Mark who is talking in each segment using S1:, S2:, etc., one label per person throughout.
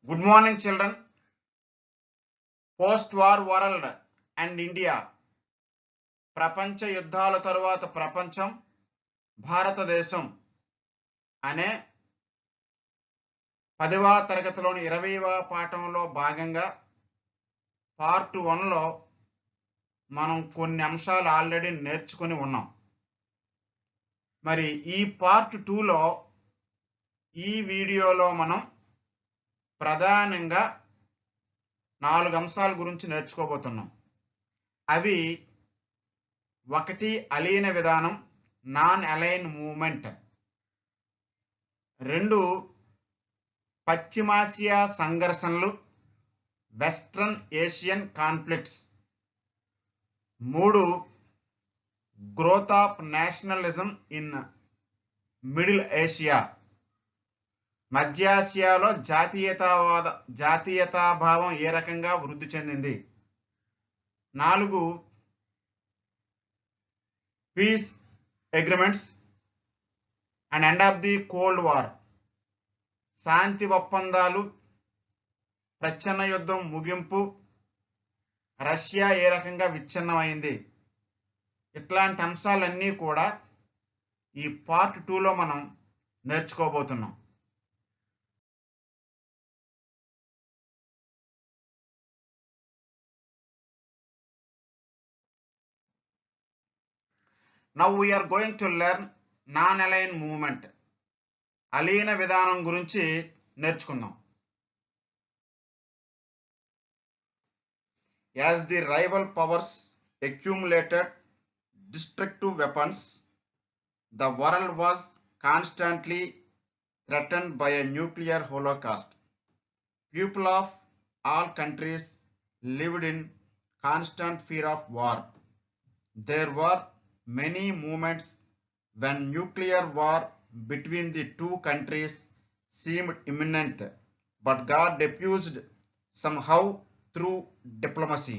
S1: Good morning, children. Post-war world and India. ప్రపంచ యుద్ధాల తరువాత ప్రపంచం, భారతదేశం అనే 10వ తరగతిలోని 20వ పాఠంలో భాగంగా పార్ట్ 1లో మనం కొన్ని అంశాలు ఆల్రెడీ నేర్చుకొని ఉన్నాం. మరి ఈ పార్ట్ 2లో ఈ వీడియోలో మనం ప్రధానంగా 4 అంశాల గురించి నేర్చుకోబోతున్నాం. అవి 1 అలీన విధానం, నాన్ అలైన్ మూవ్మెంట్. 2 పశ్చిమాసియా సంఘర్షణలు, western Asian conflicts. 3 growth of nationalism in Middle Asia. మధ్యాసియాలో జాతీయతాభావం ఏ రకంగా వృద్ధి చెందింది. 4 peace agreements and end of the cold war. శాంతి ఒప్పందాలు, ప్రచ్ఛన్న యుద్ధం ముగింపు, రష్యా ఏ రకంగా విచ్ఛిన్నమైంది. ఇట్లాంటి అంశాలన్నీ కూడా ఈ పార్ట్ 2లో మనం నేర్చుకోబోతున్నాం. Now we are going to learn non-aligned movement. అలీన విధానం గురించి నేర్చుకుందాం. As the rival powers accumulated destructive weapons, the world was constantly threatened by a nuclear holocaust. People of all countries lived in constant fear of war. There were many moments when nuclear war between the two countries seemed imminent, but got diffused somehow through diplomacy.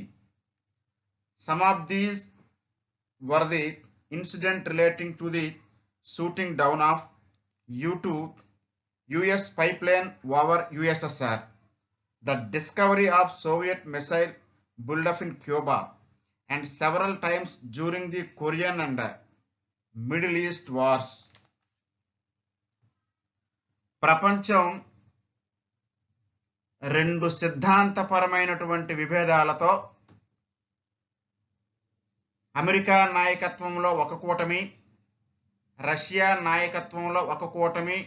S1: Some of these were the incident relating to the shooting down of U-2 US pipeline over USSR, the discovery of Soviet missile buildup in Cuba, and several times during the Korean and Middle East wars. ప్రపంచం 2 సిద్ధాంతపరమైనటువంటి విభేదాలతో America నాయకత్వంలో ఒక కూటమి, Russia నాయకత్వంలో ఒక కూటమి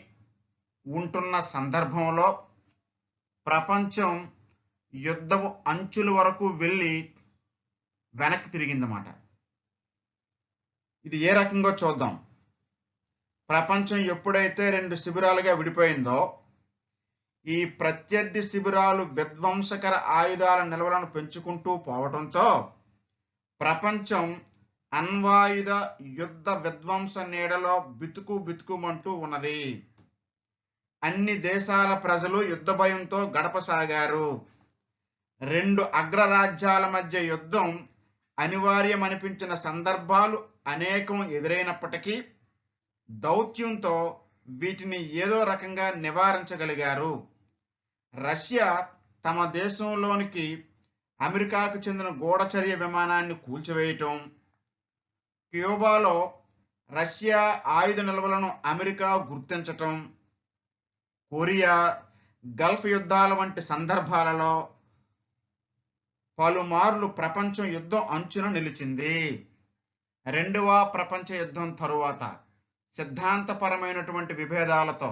S1: ఉంటున్న సందర్భంలో ప్రపంచం యుద్ధం అంచుల వరకు వెళ్ళి వెనక్కి తిరిగిందన్నమాట. ఇది ఏ రకంగా చూద్దాం. ప్రపంచం ఎప్పుడైతే 2 శిబిరాలుగా విడిపోయిందో, ఈ ప్రత్యర్థి శిబిరాలు విధ్వంసకర ఆయుధాల నిల్వలను పెంచుకుంటూ పోవడంతో ప్రపంచం అణ్వాయుధ యుద్ధ విధ్వంస నీడలో బితుకుమంటూ ఉన్నది. అన్ని దేశాల ప్రజలు యుద్ధ భయంతో గడపసాగారు. 2 అగ్రరాజ్యాల మధ్య యుద్ధం అనివార్యమనిపించిన సందర్భాలు అనేకం ఎదురైనప్పటికీ దౌత్యంతో వీటిని ఏదో రకంగా నివారించగలిగారు. రష్యా తమ దేశంలోనికి అమెరికాకు చెందిన గూఢచర్య విమానాన్ని కూల్చివేయటం, క్యూబాలో రష్యా ఆయుధ నిల్వలను అమెరికా గుర్తించటం, కొరియా, గల్ఫ్ యుద్ధాల వంటి సందర్భాలలో పలుమార్లు ప్రపంచం యుద్ధం అంచున నిలిచింది. 2వ ప్రపంచ యుద్ధం తరువాత సిద్ధాంతపరమైనటువంటి విభేదాలతో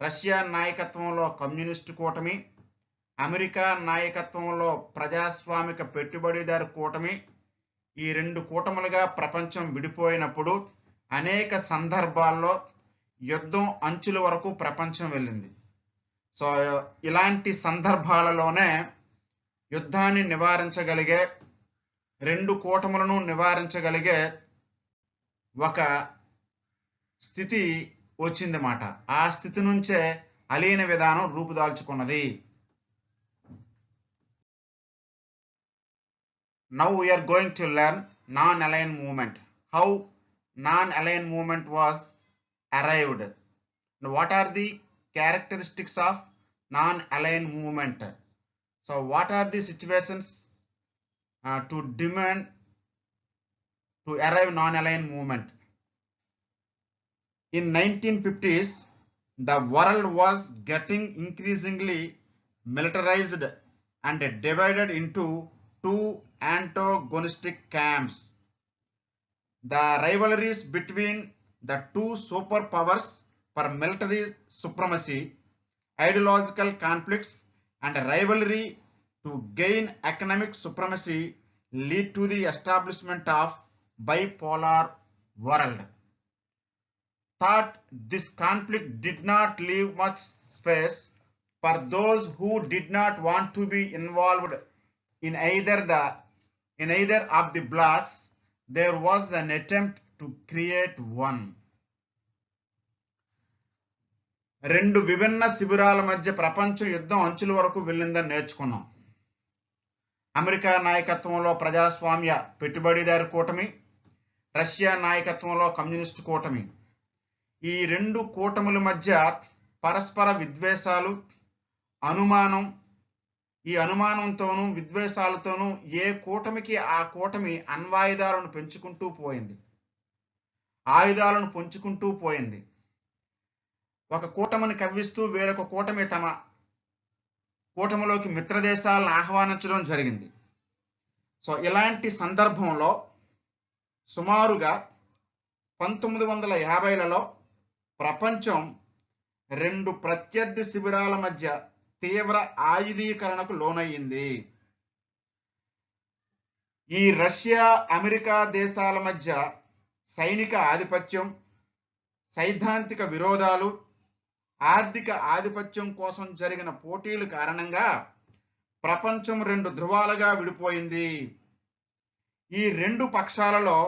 S1: రష్యా నాయకత్వంలో కమ్యూనిస్టు కూటమి, అమెరికా నాయకత్వంలో ప్రజాస్వామిక పెట్టుబడిదారు కూటమి, ఈ 2 కూటములుగా ప్రపంచం విడిపోయినప్పుడు అనేక సందర్భాల్లో యుద్ధం అంచుల వరకు ప్రపంచం వెళ్ళింది. సో ఇలాంటి సందర్భాలలోనే యుద్ధాన్ని నివారించగలిగే, 2 కూటములను నివారించగలిగే ఒక స్థితి వచ్చిందన్నమాట. ఆ స్థితి నుంచే అలీన విధానం రూపుదాల్చుకున్నది. Now we are going to learn non-aligned movement. How non-aligned movement was arrived. Now, what are the characteristics of non-aligned movement. So what are the situations to demand to arrive non-aligned movement? In 1950s, the world was getting increasingly militarized and divided into two antagonistic camps. The rivalries between the two superpowers for military supremacy, ideological conflicts, and rivalry to gain economic supremacy lead to the establishment of bipolar world. Thought this conflict did not leave much space for those who did not want to be involved in either of the blocks. There was an attempt to create one. రెండు విభిన్న శిబిరాల మధ్య ప్రపంచం యుద్ధం అంచుల వరకు వెళ్ళిందని నేర్చుకున్నాం. America నాయకత్వంలో ప్రజాస్వామ్య పెట్టుబడిదారు కూటమి, రష్యా నాయకత్వంలో కమ్యూనిస్టు కూటమి. ఈ రెండు కూటముల మధ్య పరస్పర విద్వేషాలు, అనుమానం, ఈ అనుమానంతోనూ విద్వేషాలతోనూ ఏ కూటమికి ఆ కూటమి అణ్వాయుధాలను పెంచుకుంటూ పోయింది, ఆయుధాలను పంచుకుంటూ పోయింది. ఒక కూటమిని కవ్విస్తూ వేరొక కూటమి తమ కూటమిలోకి మిత్రదేశాలను ఆహ్వానించడం జరిగింది. సో ఇలాంటి సందర్భంలో సుమారుగా 1950లలో ప్రపంచం రెండు ప్రత్యర్థి శిబిరాల మధ్య తీవ్ర ఆయుధీకరణకు లోనయ్యింది. ఈ రష్యా అమెరికా దేశాల మధ్య సైనిక ఆధిపత్యం, సైద్ధాంతిక విరోధాలు, ఆర్థిక ఆధిపత్యం కోసం జరిగిన పోటీల కారణంగా ప్రపంచం రెండు ధృవాలుగా విడిపోయింది. ఈ రెండు పక్షాలలో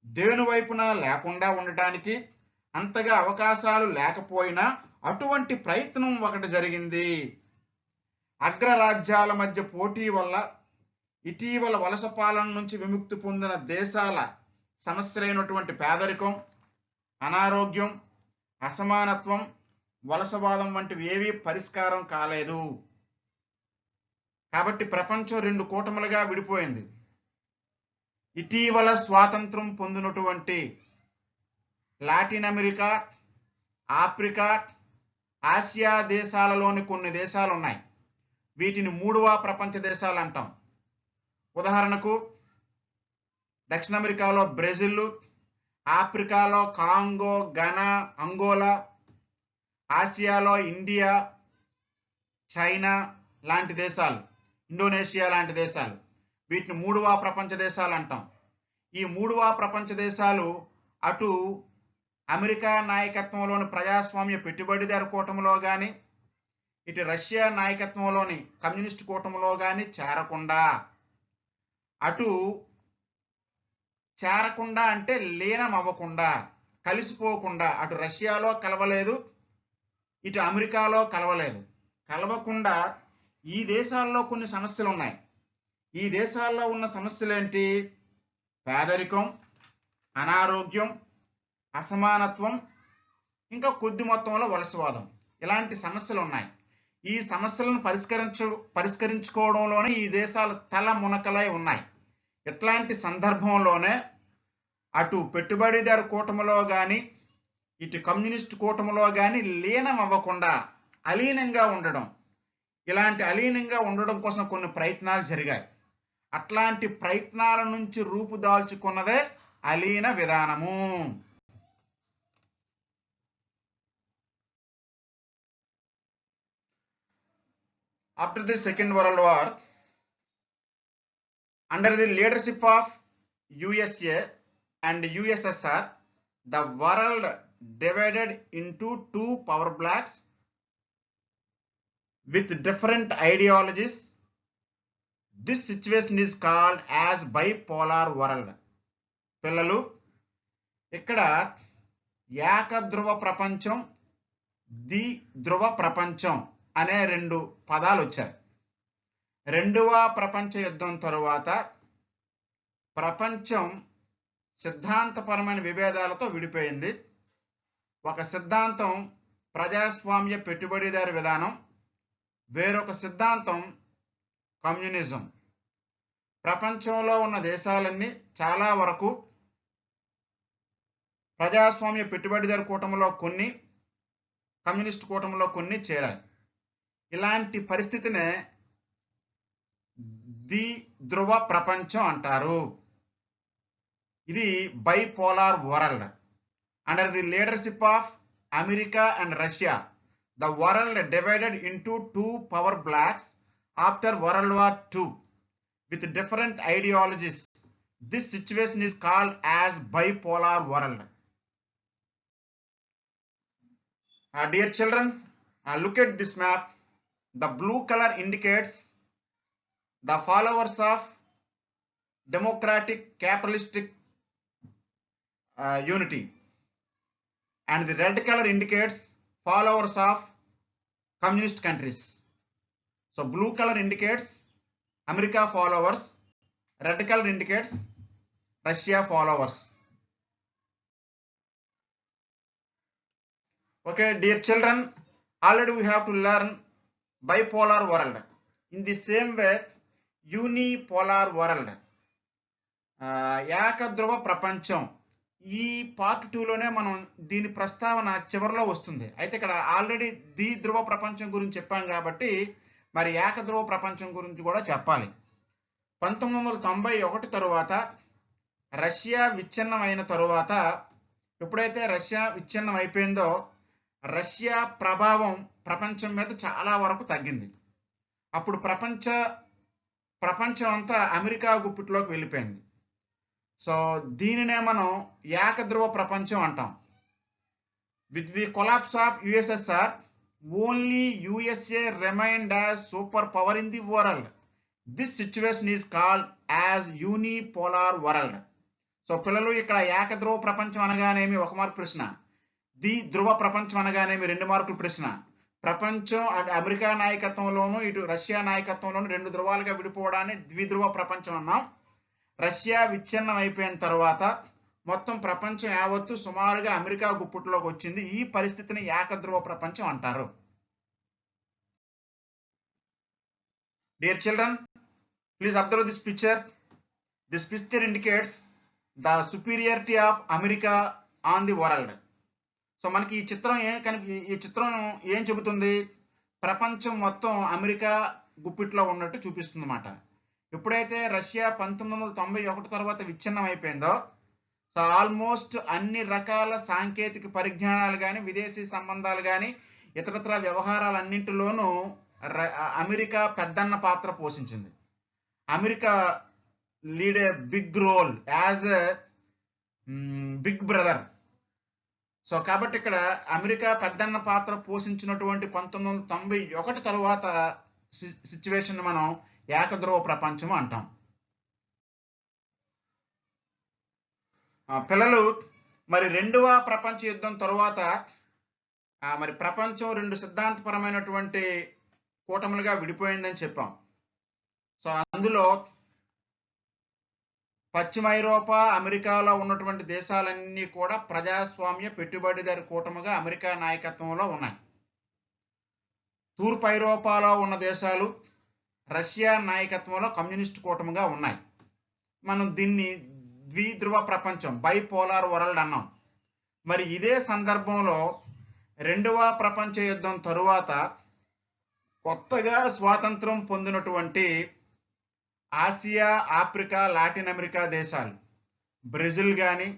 S1: దేనివైపున లేకుండా ఉండటానికి అంతగా అవకాశాలు లేకపోయినా అటువంటి ప్రయత్నం ఒకటి జరిగింది. అగ్రరాజ్యాల మధ్య పోటీ వల్ల ఇటీవల వలస పాలన నుంచి విముక్తి పొందిన దేశాల సమస్యలైనటువంటి పేదరికం, అనారోగ్యం, అసమానత్వం, వలసవాదం వంటివి ఏవీ పరిష్కారం కాలేదు. కాబట్టి ప్రపంచం రెండు కూటములుగా విడిపోయింది. ఇటీవల స్వాతంత్రం పొందినటువంటి లాటిన్ అమెరికా, ఆఫ్రికా, ఆసియా దేశాలలోని కొన్ని దేశాలు ఉన్నాయి. వీటిని మూడవ ప్రపంచ దేశాలు అంటాం. ఉదాహరణకు దక్షిణ అమెరికాలో బ్రెజిల్, ఆఫ్రికాలో కాంగో, ఘనా, అంగోలా, ఆసియాలో ఇండియా, చైనా లాంటి దేశాలు, ఇండోనేషియా లాంటి దేశాలు, వీటిని మూడవ ప్రపంచ దేశాలు అంటాం. ఈ మూడవ ప్రపంచ దేశాలు అటు అమెరికా నాయకత్వంలోని ప్రజాస్వామ్య పెట్టుబడిదారు కూటమిలో కానీ, ఇటు రష్యా నాయకత్వంలోని కమ్యూనిస్టు కూటమిలో కానీ చేరకుండా, అటు చేరకుండా అంటే లీనం అవ్వకుండా, కలిసిపోకుండా, అటు రష్యాలో కలవలేదు, ఇటు అమెరికాలో కలవలేదు. కలవకుండా ఈ దేశాల్లో కొన్ని సమస్యలు ఉన్నాయి. ఈ దేశాల్లో ఉన్న సమస్యలు ఏంటి? పేదరికం, అనారోగ్యం, అసమానత్వం, ఇంకా కొద్ది మొత్తంలో వలసవాదం. ఇలాంటి సమస్యలు ఉన్నాయి. ఈ సమస్యలను పరిష్కరించుకోవడంలోనే ఈ దేశాలు తల మునకలై ఉన్నాయి. ఇట్లాంటి సందర్భంలోనే అటు పెట్టుబడిదారు కూటమిలో కానీ, ఇటు కమ్యూనిస్టు కూటమిలో కానీ లీనం అవ్వకుండా అలీనంగా ఉండడం, ఇలాంటి అలీనంగా ఉండడం కోసం కొన్ని ప్రయత్నాలు జరిగాయి. అట్లాంటి ప్రయత్నాల నుంచి రూపుదాల్చుకున్నదే అలీన విధానము. After the Second World War, under the leadership of USA and USSR, the world divided into two power blocks with different ideologies. This situation is called as bipolar world. పిల్లలు, ఇక్కడ ఏకధ్రువ ప్రపంచం, ద్విధ్రువ ప్రపంచం అనే రెండు పదాలు వచ్చాయి. రెండవ ప్రపంచ యుద్ధం తరువాత ప్రపంచం సిద్ధాంతపరమైన విభేదాలతో విడిపోయింది. ఒక సిద్ధాంతం ప్రజాస్వామ్య పెట్టుబడిదారు విధానం, వేరొక సిద్ధాంతం కమ్యూనిజం. ప్రపంచంలో ఉన్న దేశాలన్నీ చాలా వరకు ప్రజాస్వామ్య పెట్టుబడిదారు కూటమిలో కొన్ని, కమ్యూనిస్ట్ కూటమిలో కొన్ని చేరాయి. ఇలాంటి పరిస్థితినే ద్విధ్రువ ప్రపంచం అంటారు. ఇది bipolar world. Under the leadership of America and Russia, the world divided into two power blocks after World War II with different ideologies. This situation is called as bipolar world. Dear children, look at this map. The blue color indicates the followers of democratic capitalistic unity, and the red color indicates followers of communist countries. So blue color indicates America followers, red color indicates Russia followers. Okay, dear children, already we have to learn bipolar world. In the same way, unipolar world, ఏకధ్రువ ప్రపంచం. ఈ part 2లోనే మనం దీని ప్రస్తావన చివరిలో వస్తుంది. అయితే ఇక్కడ already ద్విధ్రువ ప్రపంచం గురించి చెప్పాం కాబట్టి మరి ఏకధ్రువ ప్రపంచం గురించి కూడా చెప్పాలి. 1991 తరువాత రష్యా విచ్ఛిన్నం అయిన తరువాత, ఎప్పుడైతే రష్యా విచ్ఛిన్నం అయిపోయిందో రష్యా ప్రభావం ప్రపంచం మీద చాలా వరకు తగ్గింది. అప్పుడు ప్రపంచం అంతా అమెరికా గుప్పిట్లోకి వెళ్ళిపోయింది. సో దీనినే మనం ఏకధ్రువ ప్రపంచం అంటాం. With the collapse of USSR, only USA remained as super power in the world. This situation is called as unipolar world. So పిల్లలు, ఇక్కడ ఏకధ్రువ ప్రపంచం అనగానేమి 1 మార్కు ప్రశ్న, ద్విధ్రువ ప్రపంచం అనగానేమి 2 మార్కుల ప్రశ్న. ప్రపంచం అమెరికా నాయకత్వంలోనూ ఇటు రష్యా నాయకత్వంలోనూ 2 ధ్రువాలుగా విడిపోవడాన్ని ద్విధ్రువ ప్రపంచం అన్నాం. రష్యా విచ్ఛిన్నం అయిపోయిన తర్వాత మొత్తం ప్రపంచం యావత్తు సుమారుగా అమెరికా గుప్పుట్లోకి వచ్చింది. ఈ పరిస్థితిని ఏకధ్రువ ప్రపంచం అంటారు. Dear children, please observe this picture. This picture indicates the superiority of America on the world. So మనకి ఈ చిత్రం ఏం చెబుతుంది? ప్రపంచం మొత్తం అమెరికా గుప్పిట్లో ఉన్నట్టు చూపిస్తుంది అన్నమాట. ఎప్పుడైతే రష్యా 1991 తర్వాత విచ్ఛిన్నం అయిపోయిందో, సో ఆల్మోస్ట్ అన్ని రకాల సాంకేతిక పరిజ్ఞానాలు కానీ, విదేశీ సంబంధాలు కానీ, ఇతరత్ర వ్యవహారాలన్నింటిలోనూ అమెరికా పెద్దన్న పాత్ర పోషించింది. America lead a big role as a big brother. So కాబట్టి ఇక్కడ అమెరికా పెద్దన్న పాత్ర పోషించినటువంటి 1991 తరువాత సిచ్యువేషన్ మనం ఏకధ్రువ ప్రపంచం అంటాం. పిల్లలు, మరి 2వ ప్రపంచ యుద్ధం తరువాత మరి ప్రపంచం 2 సిద్ధాంతపరమైనటువంటి కూటములుగా విడిపోయిందని చెప్పాం. సో అందులో పశ్చిమ ఐరోపా, అమెరికాలో ఉన్నటువంటి దేశాలన్నీ కూడా ప్రజాస్వామ్య పెట్టుబడిదారి కూటమిగా అమెరికా నాయకత్వంలో ఉన్నాయి. తూర్పు ఐరోపాలో ఉన్న దేశాలు రష్యా నాయకత్వంలో కమ్యూనిస్ట్ కూటమిగా ఉన్నాయి. మనం దీన్ని ద్విధ్రువ ప్రపంచం, బైపోలార్ వరల్డ్ అన్నాం. మరి ఇదే సందర్భంలో 2వ ప్రపంచ యుద్ధం తరువాత కొత్తగా స్వాతంత్రం పొందినటువంటి ఆసియా, ఆఫ్రికా, లాటిన్ అమెరికా దేశాలు, బ్రెజిల్ కానీ,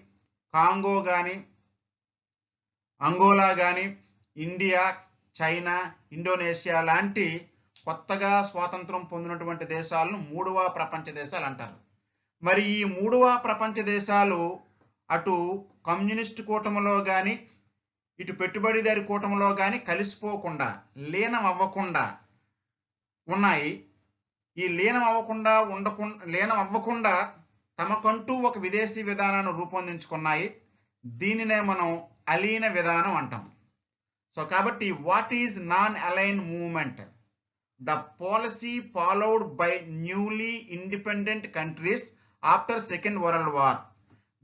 S1: కాంగో కానీ, అంగోలా కానీ, ఇండియా, చైనా, ఇండోనేషియా లాంటి కొత్తగా స్వాతంత్రం పొందినటువంటి దేశాలను 3వ ప్రపంచ దేశాలు అంటారు. మరి ఈ 3వ ప్రపంచ దేశాలు అటు కమ్యూనిస్ట్ కూటమిలో కానీ, ఇటు పెట్టుబడిదారి కూటమిలో కానీ కలిసిపోకుండా, లీనం అవ్వకుండా ఉన్నాయి. ఈ లీనం అవ్వకుండా తమకంటూ ఒక విదేశీ విధానాన్ని రూపొందించుకున్నాయి. దీనినే మనం అలీన విధానం అంటాం. సో కాబట్టి what is non align movement? The policy followed by newly independent countries after second world war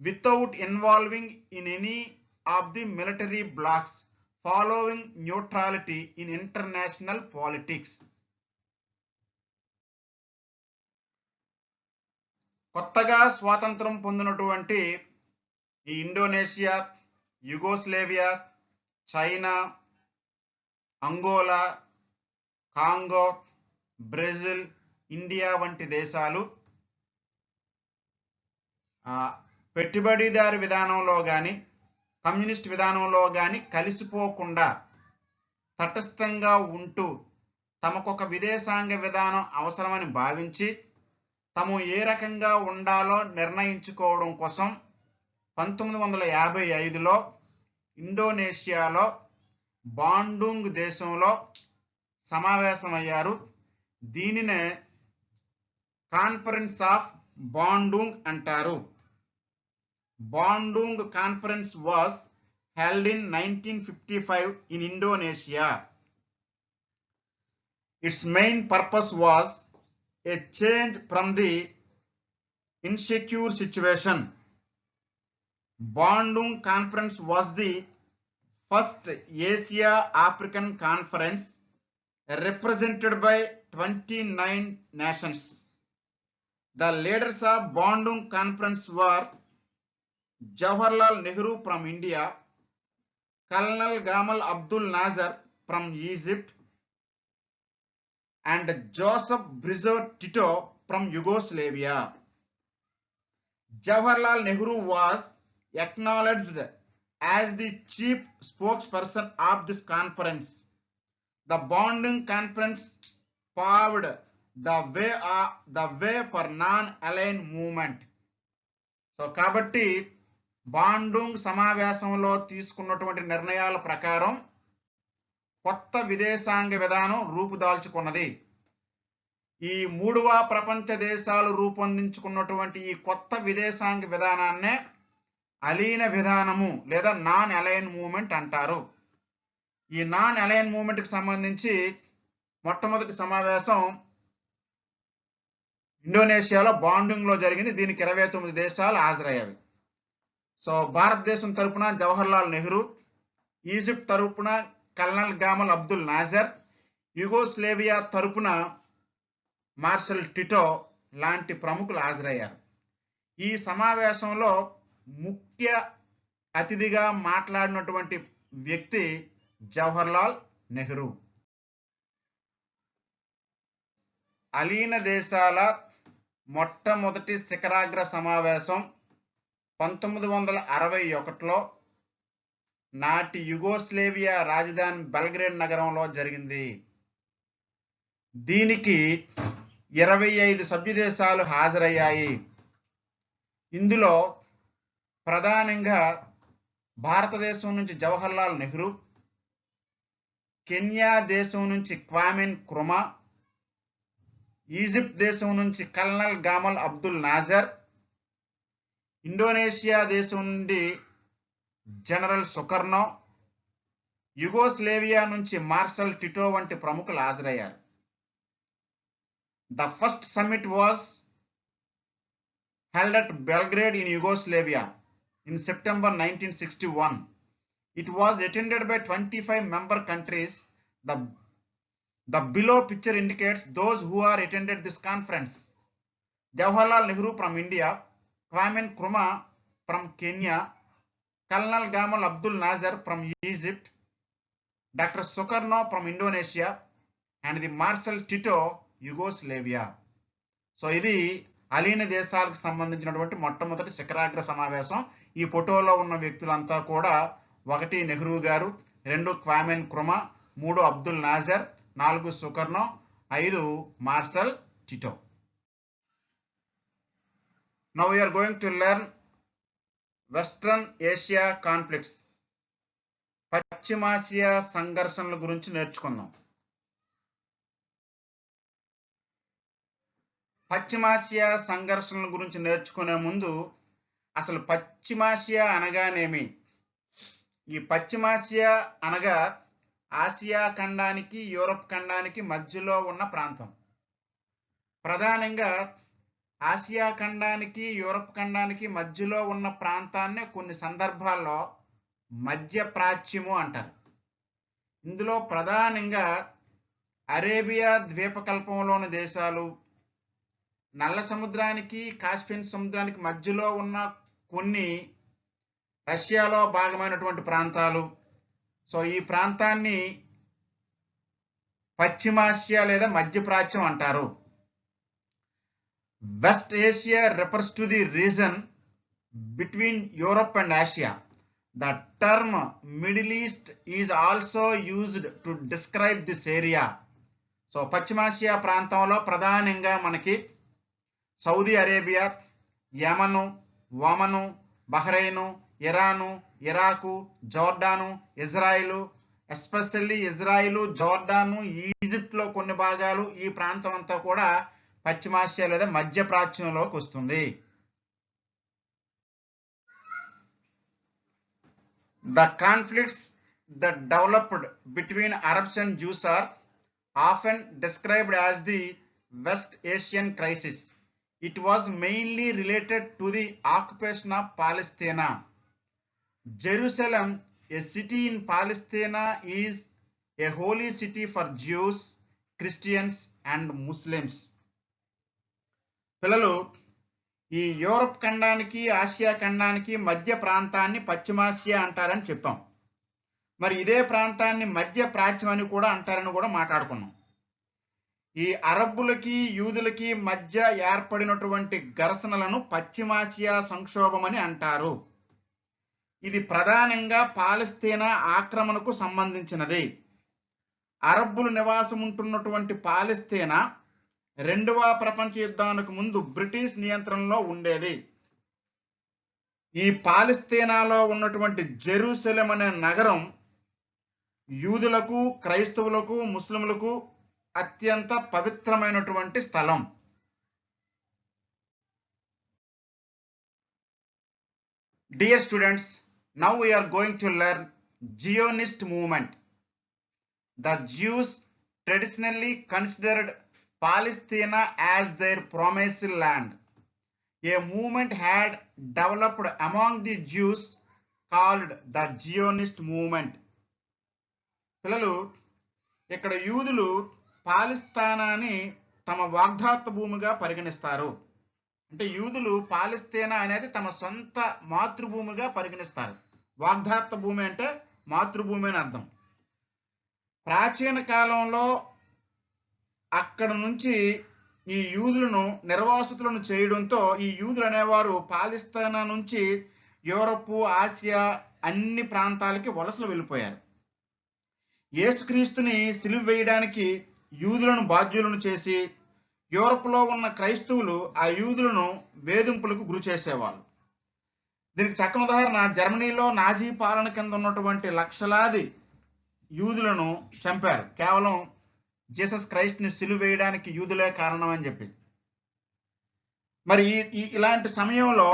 S1: without involving in any of the military blocks, following neutrality in international politics. కొత్తగా స్వాతంత్రం పొందినటువంటి ఈ Indonesia, Yugoslavia, China, Angola, Congo, Brazil, India వంటి దేశాలు పెట్టుబడిదారు విధానంలో కానీ communist విధానంలో కానీ కలిసిపోకుండా తటస్థంగా ఉంటూ తమకొక విదేశాంగ విధానం అవసరమని భావించి తాము ఏ రకంగా ఉండాలో నిర్ణయించుకోవడం కోసం 1955లో ఇండోనేషియాలో బాండుంగ్ దేశంలో సమావేశమయ్యారు. దీనినే కాన్ఫరెన్స్ ఆఫ్ బాండుంగ్ అంటారు. Bandung conference was held in 1955 in Indonesia. Its main purpose was a change from the insecure situation. Bandung Conference was the first Asia-African conference represented by 29 nations. The leaders of Bandung Conference were Jawaharlal Nehru from India, Colonel Gamal Abdul Nasser from Egypt, and Joseph Brizo Tito from Yugoslavia. Jawaharlal Nehru was acknowledged as the chief spokesperson of this conference. The Bandung Conference paved the way for non-aligned movement. So కాబట్టి Bandung సమావేశంలో తీసుకున్నటువంటి నిర్ణయాల ప్రకారం కొత్త విదేశాంగ విధానం రూపుదాల్చుకున్నది. ఈ మూడవ ప్రపంచ దేశాలు రూపొందించుకున్నటువంటి ఈ కొత్త విదేశాంగ విధానాన్నే అలీన విధానము లేదా నాన్ అలైన్ మూవ్మెంట్ అంటారు. ఈ నాన్ అలైన్ మూవ్మెంట్ కి సంబంధించి మొట్టమొదటి సమావేశం ఇండోనేషియాలో బాండుంగ్ లో జరిగింది. దీనికి 29 దేశాలు హాజరయ్యాయి. సో భారతదేశం తరపున జవహర్లాల్ నెహ్రూ, ఈజిప్ట్ తరపున కల్నల్ గామల్ అబ్దుల్ నాజర్, యుగోస్లేవియా తరపున మార్షల్ టిటో లాంటి ప్రముఖులు హాజరయ్యారు. ఈ సమావేశంలో ముఖ్య అతిథిగా మాట్లాడినటువంటి వ్యక్తి జవహర్లాల్ నెహ్రూ. అలీన దేశాల మొట్టమొదటి శిఖరాగ్ర సమావేశం 1961లో నాటి యుగోస్లేవియా రాజధాని బెల్గ్రేడ్ నగరంలో జరిగింది. దీనికి 25 సభ్య దేశాలు హాజరయ్యాయి. ఇందులో ప్రధానంగా భారతదేశం నుంచి జవహర్లాల్ నెహ్రూ, కెన్యా దేశం నుంచి క్వామెన్ క్రుమా, ఈజిప్ట్ దేశం నుంచి కల్నల్ గామల్ అబ్దుల్ నాజర్, ఇండోనేషియా దేశం నుండి జనరల్ సుకర్నో, యుగోస్లేవియా నుంచి మార్షల్ టిటో వంటి ప్రముఖులు హాజరయ్యారు. The first summit was held at Belgrade in Yugoslavia in September 1961. It was attended by 25 member countries. The below picture indicates those who are attended this conference. Jawaharlal Nehru from India, Kwame Nkrumah from Kenya, Colonel Gamal Abdul Nasser from Egypt, Dr. Sukarno from Indonesia, and the Marshal Tito, Yugoslavia. So ఇది అలీన దేశాలకు సంబంధించినటువంటి మొట్టమొదటి శిఖరాగ్ర సమావేశం. ఈ ఫోటోలో ఉన్న వ్యక్తులంతా కూడా 1 నెహ్రూ గారు, 2 Kwame Nkrumah, 3 Abdul Nasser, 4 Sukarno, 5 Marshal Tito. Now we are going to learn western Asia conflicts. పశ్చిమాసియా సంఘర్షణల గురించి నేర్చుకుందాం. పశ్చిమాసియా సంఘర్షణల గురించి నేర్చుకునే ముందు అసలు పశ్చిమాసియా అనగానేమి? ఈ పశ్చిమాసియా అనగా ఆసియా ఖండానికి యూరప్ ఖండానికి మధ్యలో ఉన్న ప్రాంతం. ప్రధానంగా ఆసియా ఖండానికి యూరప్ ఖండానికి మధ్యలో ఉన్న ప్రాంతాన్ని కొన్ని సందర్భాల్లో మధ్య ప్రాచ్యము అంటారు. ఇందులో ప్రధానంగా అరేబియా ద్వీపకల్పంలోని దేశాలు, నల్ల సముద్రానికి కాస్పియన్ సముద్రానికి మధ్యలో ఉన్న కొన్ని రష్యాలో భాగమైనటువంటి ప్రాంతాలు. సో ఈ ప్రాంతాన్ని పశ్చిమాసియా లేదా మధ్యప్రాచ్యం అంటారు. West Asia refers to the region between Europe and Asia. The term Middle East is also used to describe this area. So పశ్చిమాసియా ప్రాంతంలో ప్రధానంగా మనకి Saudi Arabia, Yemen, Oman, Bahrain, Iran, Iraq, Jordan, Israel, especially Israel, Jordan, ఈజిప్ట్లో కొన్ని భాగాలు, ఈ ప్రాంతం అంతా కూడా పశ్చిమాసియా లేదా మధ్య ప్రాచ్యంలోకి వస్తుంది. The conflicts that developed between Arabs and Jews are often described as the West Asian crisis. It was mainly related to the occupation of Palestine. Jerusalem, a city in Palestine, is a holy city for Jews, Christians and Muslims. పిల్లలు, ఈ Europe ఖండానికి Asia ఖండానికి మధ్య ప్రాంతాన్ని పశ్చిమాసియా అంటారని చెప్పాం. మరి ఇదే ప్రాంతాన్ని మధ్య ప్రాచ్యం అని కూడా అంటారని కూడా మాట్లాడుకున్నాం. ఈ అరబ్బులకి యూదులకి మధ్య ఏర్పడినటువంటి ఘర్షణలను పశ్చిమాసియా సంక్షోభం అని అంటారు. ఇది ప్రధానంగా పాలస్తీనా ఆక్రమణకు సంబంధించినది. అరబ్బులు నివాసం ఉంటున్నటువంటి పాలస్తీనా రెండవ ప్రపంచ యుద్ధానికి ముందు బ్రిటిష్ నియంత్రణలో ఉండేది. ఈ పాలస్తీనాలో ఉన్నటువంటి జెరూసలేం అనే నగరం యూదులకు, క్రైస్తవులకు, ముస్లింలకు అత్యంత పవిత్రమైనటువంటి స్థలం. Dear students, now we are going to learn Zionist movement. The Jews traditionally considered Palestine as their promised land. A movement had developed among the Jews called the Zionist movement. పిల్లలు, ఇక్కడ యూదులు పాలస్తీనాని తమ వాగ్దాత్త భూమిగా పరిగణిస్తారు. అంటే యూదులు పాలస్తీనా అనేది తమ సొంత మాతృభూమిగా పరిగణిస్తారు. వాగ్దాత్త భూమి అంటే మాతృభూమి అని అర్థం. ప్రాచీన కాలంలో అక్కడ నుంచి ఈ యూదులను నిర్వాసితులను చేయడంతో ఈ యూదులు అనేవారు పాలస్తీనా నుంచి యూరప్, ఆసియా అన్ని ప్రాంతాలకి వలసలు వెళ్ళిపోయారు. యేసుక్రీస్తుని సిలువ వేయడానికి యూదులను బాధ్యులను చేసి యూరప్లో ఉన్న క్రైస్తవులు ఆ యూదులను వేధింపులకు గురి చేసేవాళ్ళు. దీనికి చక్కని ఉదాహరణ జర్మనీలో నాజీ పాలన కింద ఉన్నటువంటి లక్షలాది యూదులను చంపారు. కేవలం జీసస్ క్రైస్ట్ ని సిలువ వేయడానికి యూదులే కారణం అని చెప్పి. మరి ఇలాంటి సమయంలో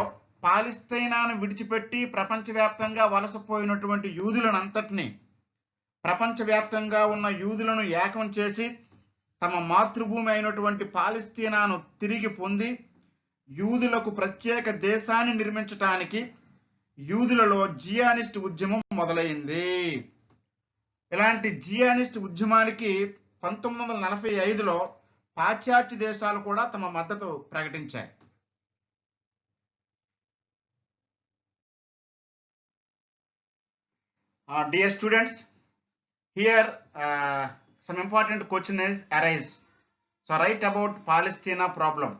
S1: పాలస్తీనాను విడిచిపెట్టి ప్రపంచవ్యాప్తంగా వలసపోయినటువంటి యూదులను అంతటినీ, ప్రపంచవ్యాప్తంగా ఉన్న యూదులను ఏకం చేసి తమ మాతృభూమి అయినటువంటి పాలస్తీనాను తిరిగి పొంది యూదులకు ప్రత్యేక దేశాన్ని నిర్మించడానికి యూదులలో జియానిస్ట్ ఉద్యమం మొదలైంది. ఇలాంటి జియానిస్ట్ ఉద్యమానికి 1945లో పాశ్చాత్య దేశాలు కూడా తమ మద్దతు ప్రకటించాయి. Dear students, here some important questions arise. So write about Palestina problem.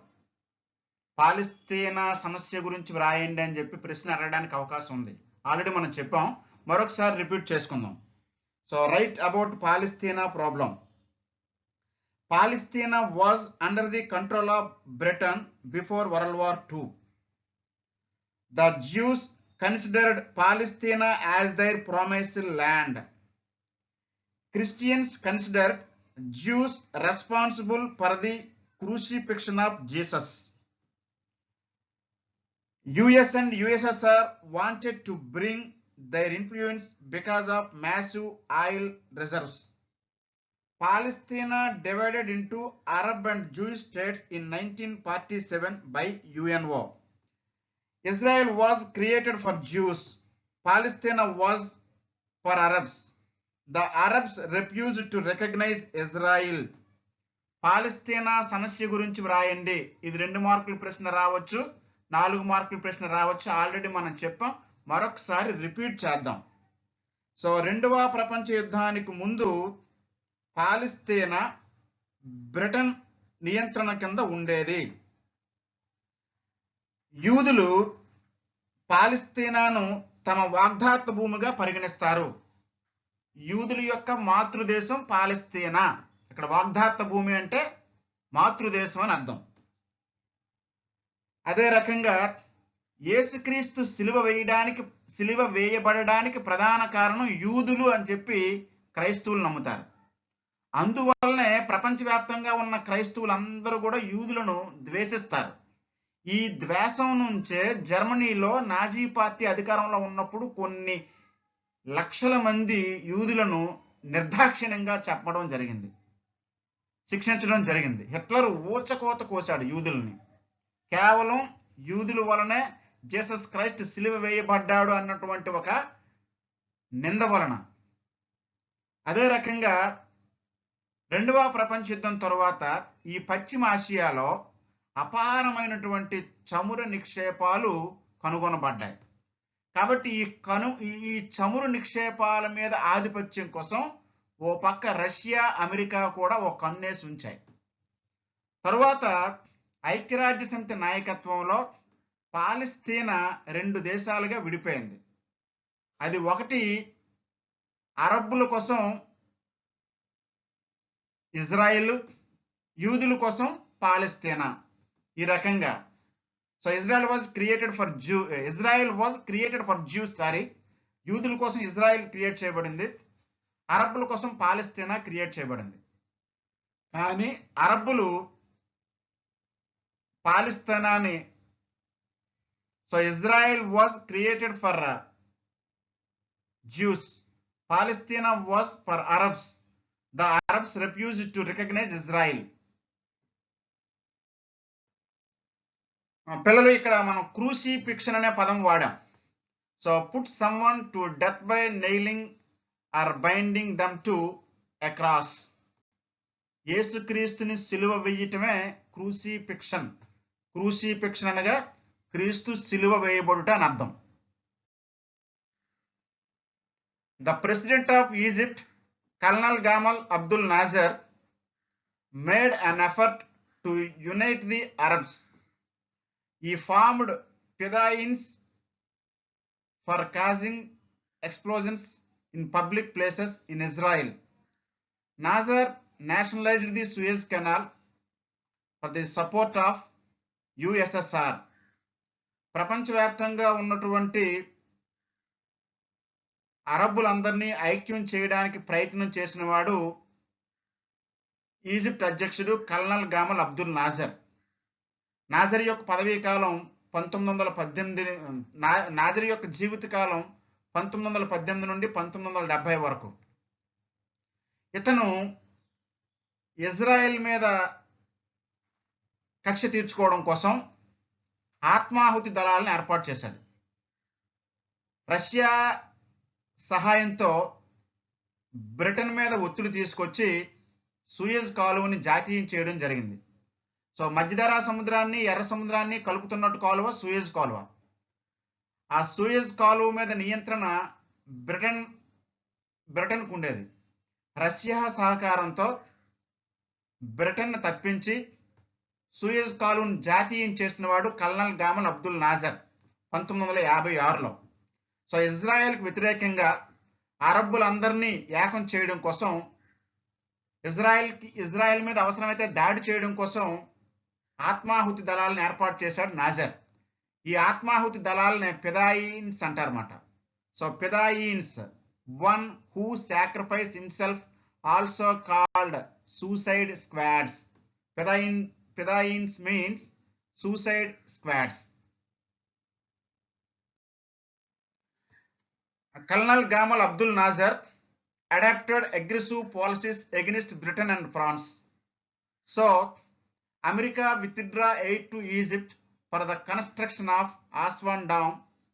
S1: పాలస్తీనా సమస్య గురించి వ్రాయండి అని చెప్పి ప్రశ్న అడగడానికి అవకాశం ఉంది. ఆల్రెడీ మనం చెప్పాం, మరొకసారి రిపీట్ చేసుకుందాం. So write about Palestine problem. Palestine was under the control of Britain before World War II. The Jews considered Palestine as their promised land. Christians considered Jews responsible for the crucifixion of Jesus. US and USSR wanted to bring their influence because of massive oil reserves. Palestine divided into Arab and Jewish states in 1947 by UNO. Israel was created for Jews. Palestine was for Arabs. The Arabs refused to recognize Israel. పాలస్తీనా సమస్య గురించి వ్రాయండి. ఇది 2 మార్కుల ప్రశ్న రావచ్చు, 4 మార్కుల ప్రశ్న రావచ్చు. ఆల్రెడీ మనం చెప్పాం, మరొకసారి రిపీట్ చేద్దాం. సో 2వ ప్రపంచ యుద్ధానికి ముందు పాలస్తీనా బ్రిటన్ నియంత్రణ కింద ఉండేది. యూదులు పాలస్తీనాను తమ వాగ్దాత్త భూమిగా పరిగణిస్తారు. యూదుల యొక్క మాతృదేశం పాలస్తీనా. ఇక్కడ వాగ్దాత్త భూమి అంటే మాతృదేశం అని అర్థం. అదే రకంగా యేసుక్రీస్తు సిలువ వేయబడడానికి ప్రధాన కారణం యూదులు అని చెప్పి క్రైస్తవులు నమ్ముతారు. అందువల్లనే ప్రపంచవ్యాప్తంగా ఉన్న క్రైస్తవులందరూ కూడా యూదులను ద్వేషిస్తారు. ఈ ద్వేషం నుంచే జర్మనీలో నాజీ పార్టీ అధికారంలో ఉన్నప్పుడు కొన్ని లక్షల మంది యూదులను నిర్దాక్షిణ్యంగా చెప్పడం జరిగింది, శిక్షించడం జరిగింది. హిట్లర్ ఊచకోత కోశాడు యూదుల్ని. కేవలం యూదుల వలనే జీసస్ క్రైస్ట్ సిలువ వేయబడ్డాడు అన్నటువంటి ఒక నింద వలన. అదే రకంగా 2వ ప్రపంచ యుద్ధం తరువాత ఈ పశ్చిమ ఆసియాలో అపారమైనటువంటి చమురు నిక్షేపాలు కనుగొనబడ్డాయి. కాబట్టి ఈ చమురు నిక్షేపాల మీద ఆధిపత్యం కోసం ఓ పక్క రష్యా, అమెరికా కూడా ఓ కన్నేసి ఉంచాయి. తరువాత ఐక్యరాజ్య సమితి నాయకత్వంలో పాలస్తీనా 2 దేశాలుగా విడిపోయింది. అది ఒకటి అరబ్బుల కోసం ఇజ్రాయెల్, యూదుల కోసం పాలస్తీనా. ఈ రకంగా so Israel was created for juice. యూదుల కోసం ఇజ్రాయెల్ క్రియేట్ చేయబడింది, అరబ్బుల కోసం పాలస్తీనా క్రియేట్ చేయబడింది. కానీ అరబ్బులు పాలస్తీనాని so Israel was created for Jews, Palestine was for Arabs. The Arabs refused to recognize Israel. పిల్లలు, ఇక్కడ మనం క్రూసిఫిక్షన్ అనే పదం వాడాం. So put someone to death by nailing or binding them to a cross. యేసుక్రీస్తుని సిలువ వేయటమే క్రూసిఫిక్షన్. క్రూసిఫిక్షన్ అనగా క్రీస్తు సిలువ వేయబడుట అని అర్థం. The president of Egypt Colonel Gamal Abdul Nasser made an effort to unite the Arabs. He formed Fedayins for causing explosions in public places in Israel. Nasser nationalized the Suez Canal for the support of USSR. ప్రపంచవ్యాప్తంగా ఉన్నటువంటి అరబ్బులందరినీ ఐక్యం చేయడానికి ప్రయత్నం చేసిన వాడు Egypt అధ్యక్షుడు colonel గామల్ Abdul Nazar. Nazar యొక్క పదవీ కాలం 1918. నాజర్ యొక్క జీవిత కాలం 1918 నుండి 1970 వరకు. ఇతను ఇజ్రాయెల్ మీద కక్ష తీర్చుకోవడం కోసం ఆత్మాహుతి దళాలను ఏర్పాటు చేశాడు. రష్యా సహాయంతో బ్రిటన్ మీద ఒత్తిడి తీసుకొచ్చి సూయజ్ కాలువని జాతీయం చేయడం జరిగింది. సో మధ్యధరా సముద్రాన్ని, ఎర్ర సముద్రాన్ని కలుపుతున్నట్టు కాలువ సూయజ్ కాలువ. ఆ సూయజ్ కాలువ మీద నియంత్రణ బ్రిటన్కు ఉండేది. రష్యా సహకారంతో బ్రిటన్ తప్పించి సూయజ్ కాలువను జాతీయం చేసిన వాడు కల్నల్ గామల్ అబ్దుల్ నాజర్ 1956లో. సో ఇజ్రాయెల్కి వ్యతిరేకంగా అరబ్బులందరినీ ఏకం చేయడం కోసం, ఇజ్రాయెల్ మీద అవసరమైతే దాడి చేయడం కోసం ఆత్మాహుతి దళాలను ఏర్పాటు చేశాడు నాజర్. ఈ ఆత్మాహుతి దళాలని ఫిదాయిన్స్ అంటారన్నమాట. సో ఫిదాయిన్స్, one who sacrifice himself, also called suicide squads. ఫిదాయిన్స్ means suicide squads. Colonel Gamal Abdul Nasser adopted aggressive policies against Britain and France. So, America withdrew aid to Egypt for the construction of Aswan Dam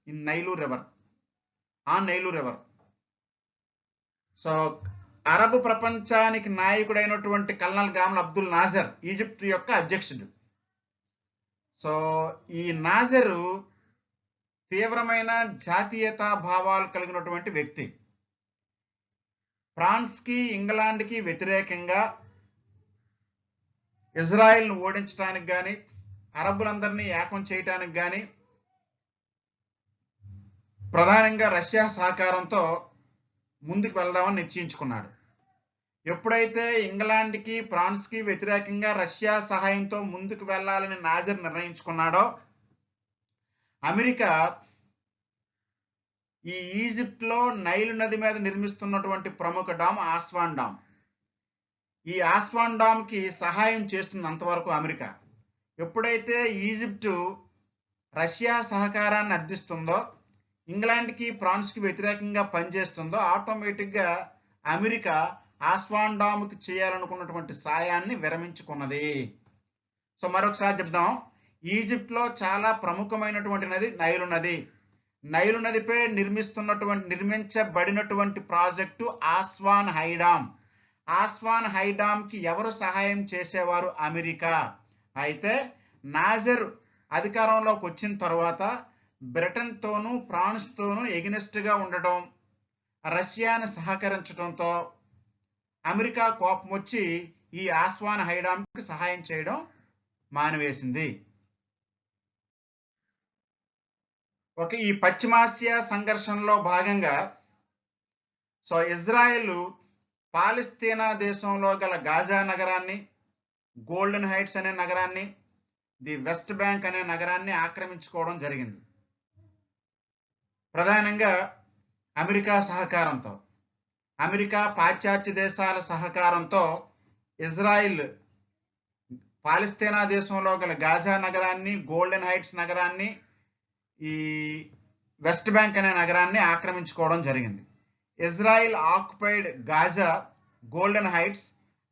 S1: on Nile River. So, Arab ప్రపంచానికి నాయకుడైనటువంటి colonel గామల్ Abdul Nazar Egypt యొక్క అధ్యక్షుడు. So ఈ నాజరు తీవ్రమైన జాతీయతా భావాలు కలిగినటువంటి వ్యక్తి. ఫ్రాన్స్కి ఇంగ్లాండ్కి వ్యతిరేకంగా ఇజ్రాయెల్ను ఓడించడానికి కానీ అరబ్బులందరినీ ఏకం చేయటానికి కానీ ప్రధానంగా రష్యా సహకారంతో ముందుకు వెళ్దామని నిశ్చయించుకున్నాడు. ఎప్పుడైతే ఇంగ్లాండ్కి ఫ్రాన్స్కి వ్యతిరేకంగా రష్యా సహాయంతో ముందుకు వెళ్ళాలని నాజర్ నిర్ణయించుకున్నాడో అమెరికా ఈ ఈజిప్ట్లో నైలు నది మీద నిర్మిస్తున్నటువంటి ప్రముఖ డామ్ ఆస్వాన్ డామ్, ఈ ఆస్వాన్ డామ్కి సహాయం చేస్తుంది అంతవరకు అమెరికా. ఎప్పుడైతే ఈజిప్టు రష్యా సహకారాన్ని అందిస్తుందో, ఇంగ్లాండ్కి ఫ్రాన్స్కి వ్యతిరేకంగా పనిచేస్తుందో, ఆటోమేటిక్గా అమెరికా ఆస్వాన్ డామ్కి చేయాలనుకున్నటువంటి సాయాన్ని విరమించుకున్నది. సో మరొకసారి చెప్దాం, ఈజిప్ట్లో చాలా ప్రముఖమైనటువంటి నది నైలు నది. నైలు నదిపై నిర్మించబడినటువంటి ప్రాజెక్టు ఆస్వాన్ హైడామ్. ఆస్వాన్ హైడామ్కి ఎవరు సహాయం చేసేవారు? అమెరికా. అయితే నాజర్ అధికారంలోకి వచ్చిన తర్వాత బ్రిటన్తోనూ ఫ్రాన్స్తోనూ ఎగినెస్ట్గా ఉండటం, రష్యాను సహకరించడంతో అమెరికా కోపం వచ్చి ఈ ఆస్వాన్ హైడామ్కి సహాయం చేయడం మానివేసింది. ఈ పశ్చిమాసియా సంఘర్షణలో భాగంగా ఇజ్రాయెల్ పాలస్తీనా దేశంలో గల గాజా నగరాన్ని, గోల్డెన్ హైట్స్ అనే నగరాన్ని, ది వెస్ట్ బ్యాంక్ అనే నగరాన్ని ఆక్రమించుకోవడం జరిగింది. ప్రధానంగా అమెరికా సహకారంతో, అమెరికా పాశ్చాత్య దేశాల సహకారంతో ఇజ్రాయిల్ పాలస్తీనా దేశంలో గల గాజా నగరాన్ని, గోల్డెన్ హైట్స్ నగరాన్ని, ఈ వెస్ట్ బ్యాంక్ అనే నగరాన్ని ఆక్రమించుకోవడం జరిగింది. Israel occupied Gaza, golden heights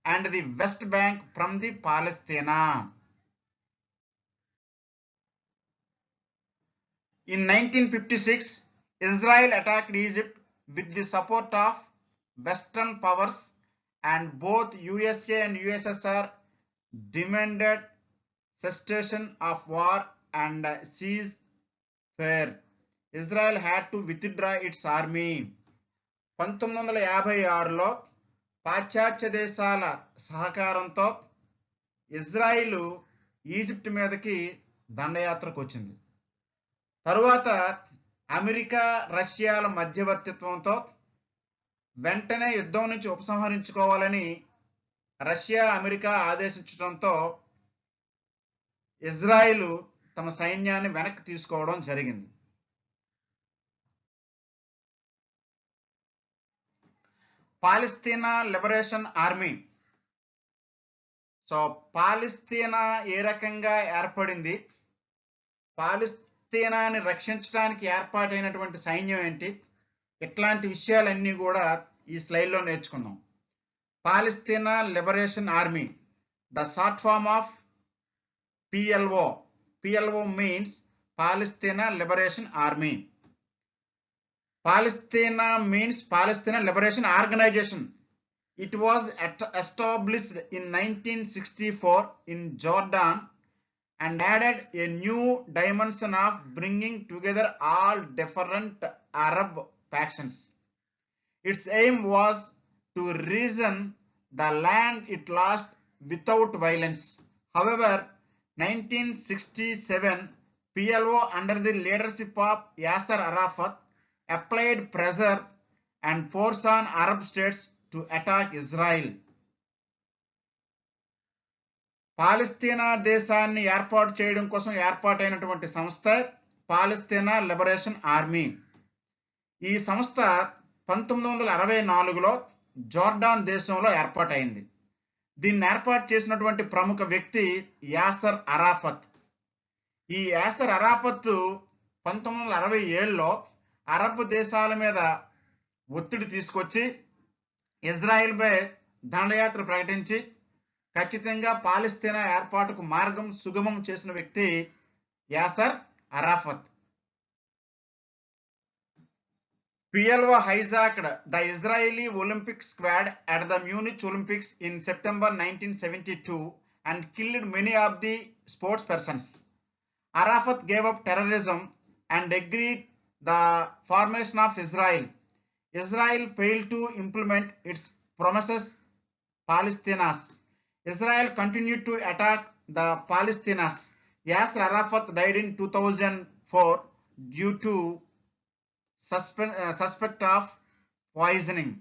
S1: and the west bank from the Palestine. In 1956, Israel attacked Egypt with the support of Western powers, and both USA and USSR demanded cessation of war and ceasefire. Israel had to withdraw its army. 1956లో పాశ్చాత్య దేశాల సహకారంతో Israel Egypt మీదకి దండయాత్రకు వచ్చింది. తరువాత America రష్యాల మధ్యవర్తిత్వంతో వెంటనే యుద్ధం నుంచి ఉపసంహరించుకోవాలని రష్యా అమెరికా ఆదేశించడంతో ఇజ్రాయిల్ తమ సైన్యాన్ని వెనక్కి తీసుకోవడం జరిగింది. పాలస్తీనా లిబరేషన్ ఆర్మీ. పాలస్తీనా ఏ రకంగా ఏర్పడింది, పాలస్తీనాని రక్షించడానికి ఏర్పాటైనటువంటి సైన్యం ఏంటి, ఇట్లాంటి విషయాలన్నీ కూడా ఈ స్లైడ్లో నేర్చుకుందాం. Palestine liberation army, the short form of PLO. PLO means Palestina Liberation Army. Palestina means Palestina Liberation Organization. It was established in 1964 in Jordan and added a new dimension of bringing together all different Arab factions. Its aim was to reason the land it lost without violence. However, 1967 PLO under the leadership of Yasser Arafat applied pressure and force on Arab states to attack Israel. పాలస్తీనా దేశాన్ని ఏర్పాటు చేయడం కోసం ఏర్పాటైనటువంటి సంస్థ పాలస్తీనా liberation army. ఈ సంస్థ 1964లో Jordan దేశంలో ఏర్పాటైంది. దీన్ని ఏర్పాటు చేసినటువంటి ప్రముఖ వ్యక్తి యాసర్ అరాఫత్. ఈ యాసర్ అరాఫత్ 1967లో అరబ్ దేశాల మీద ఒత్తిడి తీసుకొచ్చి ఇజ్రాయిల్పై దండయాత్ర ప్రకటించి ఖచ్చితంగా పాలస్తీనా ఏర్పాటుకు మార్గం సుగమం చేసిన వ్యక్తి Acer Arafat. PLO hijacked the Israeli Olympic squad at the Munich Olympics in September 1972 and killed many of the sportspersons. Arafat gave up terrorism and agreed the formation of Israel. Israel failed to implement its promises Palestinas. Israel continued to attack the Palestinas. Yasser Arafat died in 2004 due to suspect of poisoning.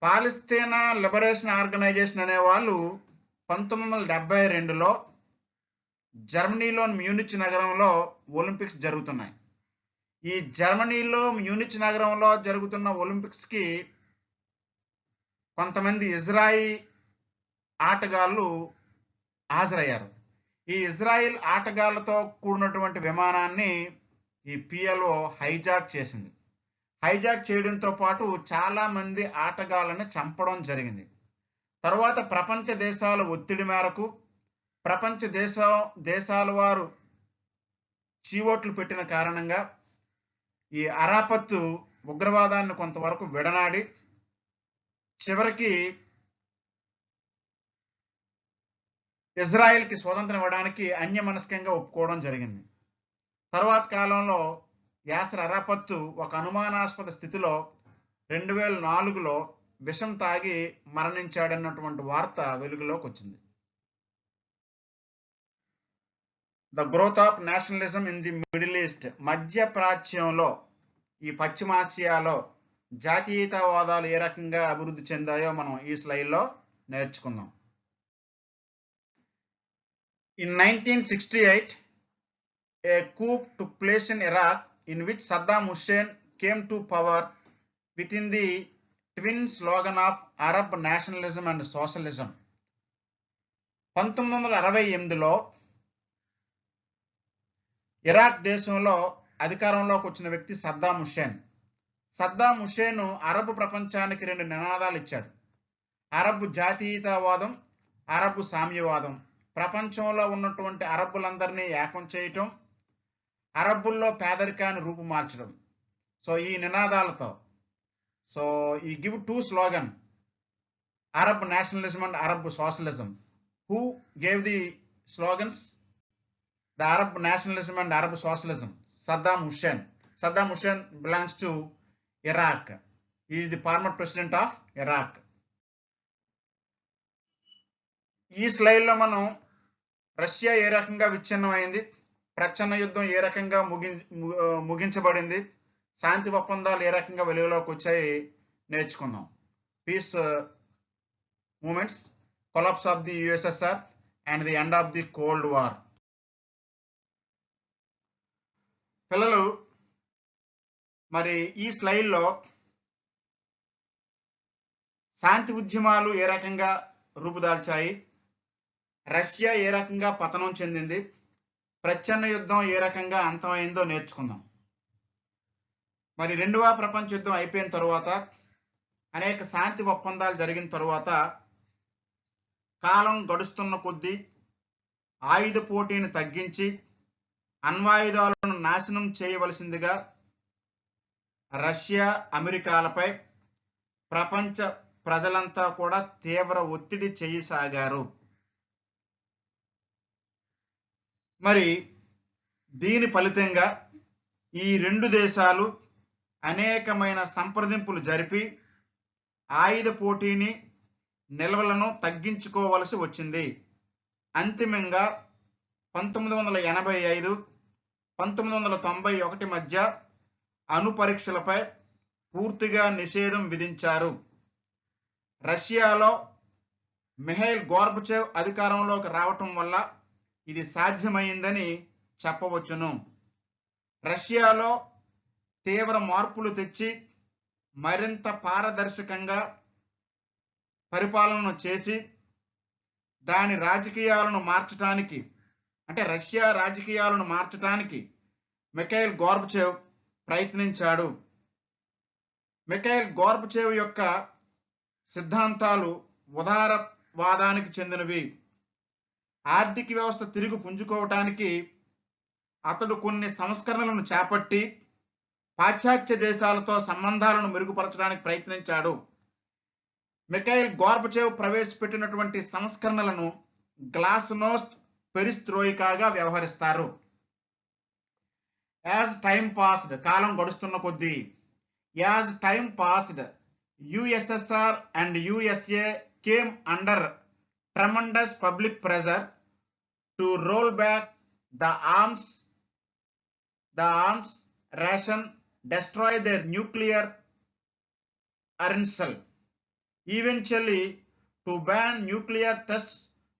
S1: Palestine Liberation Organization అనే వాళ్ళు 1972లో జర్మనీలోని Munich నగరంలో Olympics జరుగుతున్నాయి. ఈ జర్మనీలో Munich నగరంలో జరుగుతున్న ఒలింపిక్స్కి కొంతమంది Israel ఆటగాళ్ళు హాజరయ్యారు. ఈ ఇజ్రాయిల్ ఆటగాళ్లతో కూడినటువంటి విమానాన్ని ఈ PLO హైజాక్ చేసింది. హైజాక్ చేయడంతో పాటు చాలా మంది ఆటగాళ్లను చంపడం జరిగింది. తరువాత ప్రపంచ దేశాల ఒత్తిడి మేరకు ప్రపంచ దేశాల వారు చీవోట్లు పెట్టిన కారణంగా ఈ అరాఫత్ ఉగ్రవాదాన్ని కొంతవరకు విడనాడి చివరికి ఇజ్రాయెల్కి స్వతంత్రం ఇవ్వడానికి అన్యమనస్కంగా ఒప్పుకోవడం జరిగింది. తరువాత కాలంలో యాసర్ అరాఫత్ ఒక అనుమానాస్పద స్థితిలో 2004లో విషం తాగి మరణించాడన్నటువంటి వార్త వెలుగులోకి వచ్చింది. The growth of nationalism in the middle east. మధ్య ప్రాచ్యంలో ఈ పశ్చిమాసియాలో జాతీయతావాదాలు ఏ రకంగా అభివృద్ధి చెందాయో మనం ఈ స్లైడ్లో నేర్చుకుందాం. In 1968, a coup took place in Iraq in which Saddam Hussein came to power within the twin slogan of Arab nationalism and socialism. 1968లో ఇరాక్ దేశంలో అధికారంలోకి వచ్చిన వ్యక్తి Saddam Hussein. Saddam Hussein Arab ప్రపంచానికి 2 నినాదాలు ఇచ్చాడు. అరబ్ జాతీయతావాదం, అరబ్ సామ్యవాదం. ప్రపంచంలో ఉన్నటువంటి అరబ్బులందరినీ ఏకం చేయటం, అరబ్బుల్లో పేదరికాన్ని రూపుమార్చడం. సో ఈ నినాదాలతో ఈ give 2 slogan, Arab nationalism and Arab socialism. Who gave the slogans? The Arab nationalism and Arab socialism. Saddam Hussein. Saddam Hussein belongs to Iraq. He is the former president of Iraq. ఈ స్లైడ్లో మనం Russia ఏ రకంగా విచ్ఛిన్నమైంది, ప్రచ్ఛన్న యుద్ధం ఏ రకంగా ముగించబడింది, శాంతి ఒప్పందాలు ఏ రకంగా వెలుగులోకి వచ్చాయి నేర్చుకుందాం. Peace movements, collapse of the USSR and the end of the cold war. పిల్లలు, మరి ఈ స్లైడ్లో శాంతి ఉద్యమాలు ఏ రకంగా రూపుదాల్చాయి, రష్యా ఏ రకంగా పతనం చెందింది, ప్రచ్ఛన్న యుద్ధం ఏ రకంగా అంతమైందో నేర్చుకుందాం. మరి 2వ ప్రపంచ యుద్ధం అయిపోయిన తరువాత అనేక శాంతి ఒప్పందాలు జరిగిన తరువాత కాలం గడుస్తున్న కొద్దీ ఆయుధ పోటీని తగ్గించి అణ్వాయుధాలను నాశనం చేయవలసిందిగా రష్యా, అమెరికాలపై ప్రపంచ ప్రజలంతా కూడా తీవ్ర ఒత్తిడి చేయసాగారు. మరి దీని ఫలితంగా ఈ 2 దేశాలు అనేకమైన సంప్రదింపులు జరిపి ఆయుధ పోటీని, నిల్వలను తగ్గించుకోవలసి వచ్చింది. అంతిమంగా 1985, 1991 మధ్య అణు పరీక్షలపై పూర్తిగా నిషేధం విధించారు. రష్యాలో మిఖైల్ గోర్బచేవ్ అధికారంలోకి రావటం వల్ల ఇది సాధ్యమైందని చెప్పవచ్చును. రష్యాలో తీవ్ర మార్పులు తెచ్చి మరింత పారదర్శకంగా పరిపాలన చేసి దాని రాజకీయాలను మార్చడానికి, అంటే రష్యా రాజకీయాలను మార్చడానికి మిఖైల్ గోర్బచేవ్ ప్రయత్నించాడు. మిఖైల్ గోర్బచేవ్ యొక్క సిద్ధాంతాలు ఉదారవాదానికి చెందినవి. ఆర్థిక వ్యవస్థ తిరిగి పుంజుకోవటానికి అతడు కొన్ని సంస్కరణలను చేపట్టి పాశ్చాత్య దేశాలతో సంబంధాలను మెరుగుపరచడానికి ప్రయత్నించాడు. మిఖైల్ గోర్బచేవ్ ప్రవేశపెట్టినటువంటి సంస్కరణలను గ్లాస్నోస్ట్, పెరిస్ట్రోయికాగా వ్యవహరిస్తారు. యాజ్ టైం పాస్డ్, కాలం గడుస్తున్న కొద్దీ, as time passed USSR and USA came under tremendous public pressure to roll back the arms ration, destroy their nuclear arsenal, eventually to ban nuclear tests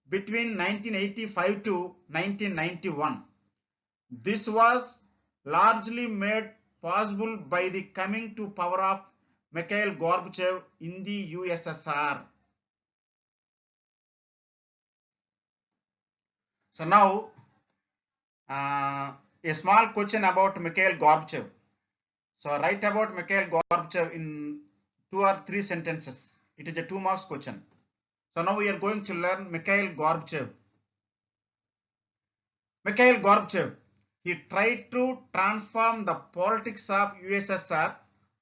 S1: between 1985 to 1991. This was largely made possible by the coming to power of Mikhail Gorbachev in the USSR. So now a small question about Mikhail Gorbachev. So write about Mikhail Gorbachev in 2 or 3 sentences. It is a 2 marks question. So now we are going to learn Mikhail Gorbachev. Mikhail Gorbachev, he tried to transform the politics of USSR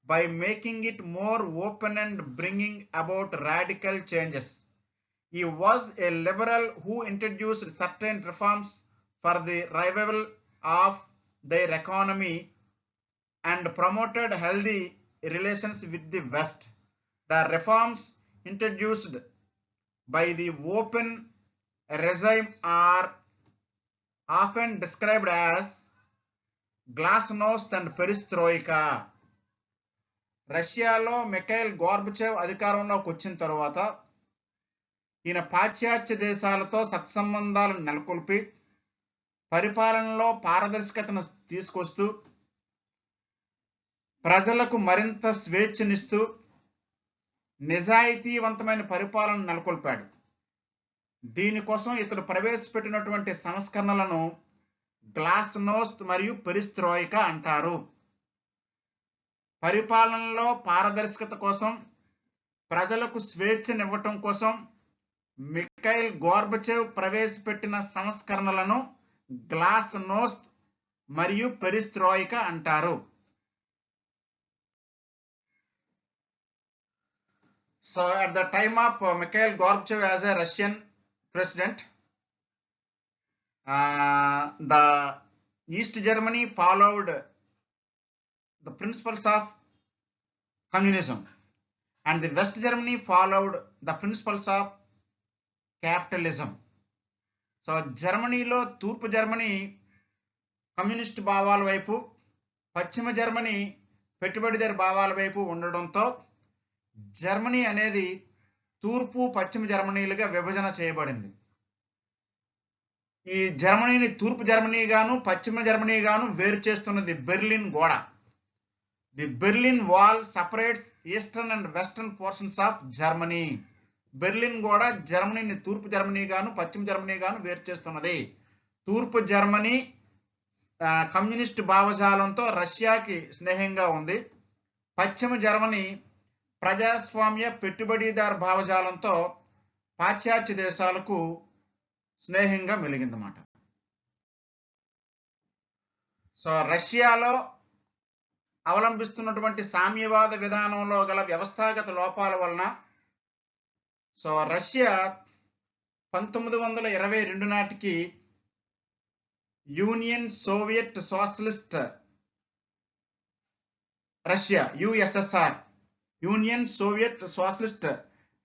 S1: by making it more open and bringing about radical changes. He was a liberal who introduced certain reforms for the revival of their economy and promoted healthy relations with the West. The reforms introduced by the open regime are often described as glasnost and perestroika. రష్యాలో Mikhail Gorbachev అధికారంలోకి వచ్చిన తర్వాత ఈయన పాశ్చాత్య దేశాలతో సత్సంబంధాలను నెలకొల్పి పరిపాలనలో పారదర్శకతను తీసుకొస్తూ ప్రజలకు మరింత స్వేచ్ఛనిస్తూ నిజాయితీవంతమైన పరిపాలన నెలకొల్పాడు. దీనికోసం ఇతడు ప్రవేశపెట్టినటువంటి సంస్కరణలను గ్లాస్నోస్ట్ మరియు పెరిస్ట్రోయికా అంటారు. పరిపాలనలో పారదర్శకత కోసం, ప్రజలకు స్వేచ్ఛనివ్వటం కోసం మిఖైల్ గోర్బచేవ్ ప్రవేశపెట్టిన సంస్కరణలను గ్లాస్నోస్ట్ మరియు పెరిస్ట్రోయికా అంటారు. So at the time of Mikhail Gorbachev as a Russian president, the East Germany followed the principles of communism and the West Germany followed the principles of capitalism. So జర్మనీలో తూర్పు Germany communist భావాల వైపు, పశ్చిమ Germany పెట్టుబడిదారు భావాల వైపు ఉండడంతో Germany అనేది తూర్పు పశ్చిమ జర్మనీలుగా విభజన చేయబడింది. ఈ జర్మనీని తూర్పు జర్మనీ గాను పశ్చిమ జర్మనీ గాను వేరు చేస్తున్నది బెర్లిన్ గోడ. The Berlin wall separates eastern and western portions of Germany. Berlin గోడ జర్మనీని తూర్పు జర్మనీ గాను పశ్చిమ జర్మనీ గాను వేరు చేస్తున్నది. తూర్పు జర్మనీ కమ్యూనిస్ట్ భావజాలంతో రష్యాకి స్నేహంగా ఉంది. పశ్చిమ జర్మనీ ప్రజాస్వామ్య పెట్టుబడిదారు భావజాలంతో పాశ్చాత్య దేశాలకు స్నేహంగా మెలిగిందన్నమాట. సో రష్యాలో అవలంబిస్తున్నటువంటి సామ్యవాద విధానంలో గల వ్యవస్థాగత లోపాల వలన సో రష్యా 1922 నాటికి union Soviet socialist Russia USSR, union Soviet socialist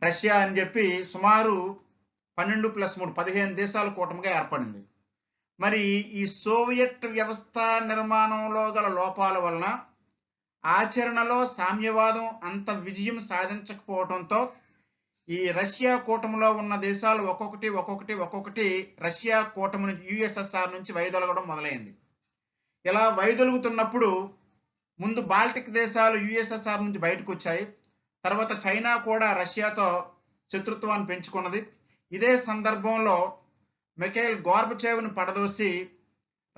S1: Russia అని చెప్పి సుమారు 12+3 15 దేశాల కూటమిగా ఏర్పడింది. మరి ఈ సోవియట్ వ్యవస్థ నిర్మాణంలో గల లోపాల వలన ఆచరణలో సామ్యవాదం అంత విజయం సాధించకపోవడంతో ఈ రష్యా కూటమిలో ఉన్న దేశాలు ఒక్కొక్కటి రష్యా కూటమి నుంచి USSR నుంచి వైదొలగడం మొదలైంది. ఇలా వైదొలుగుతున్నప్పుడు ముందు బాల్టిక్ దేశాలు USSR నుంచి బయటకు వచ్చాయి. తర్వాత చైనా కూడా రష్యాతో శత్రుత్వాన్ని పెంచుకున్నది. ఇదే సందర్భంలో మిఖైల్ గోర్బచేవ్ను పడదోసి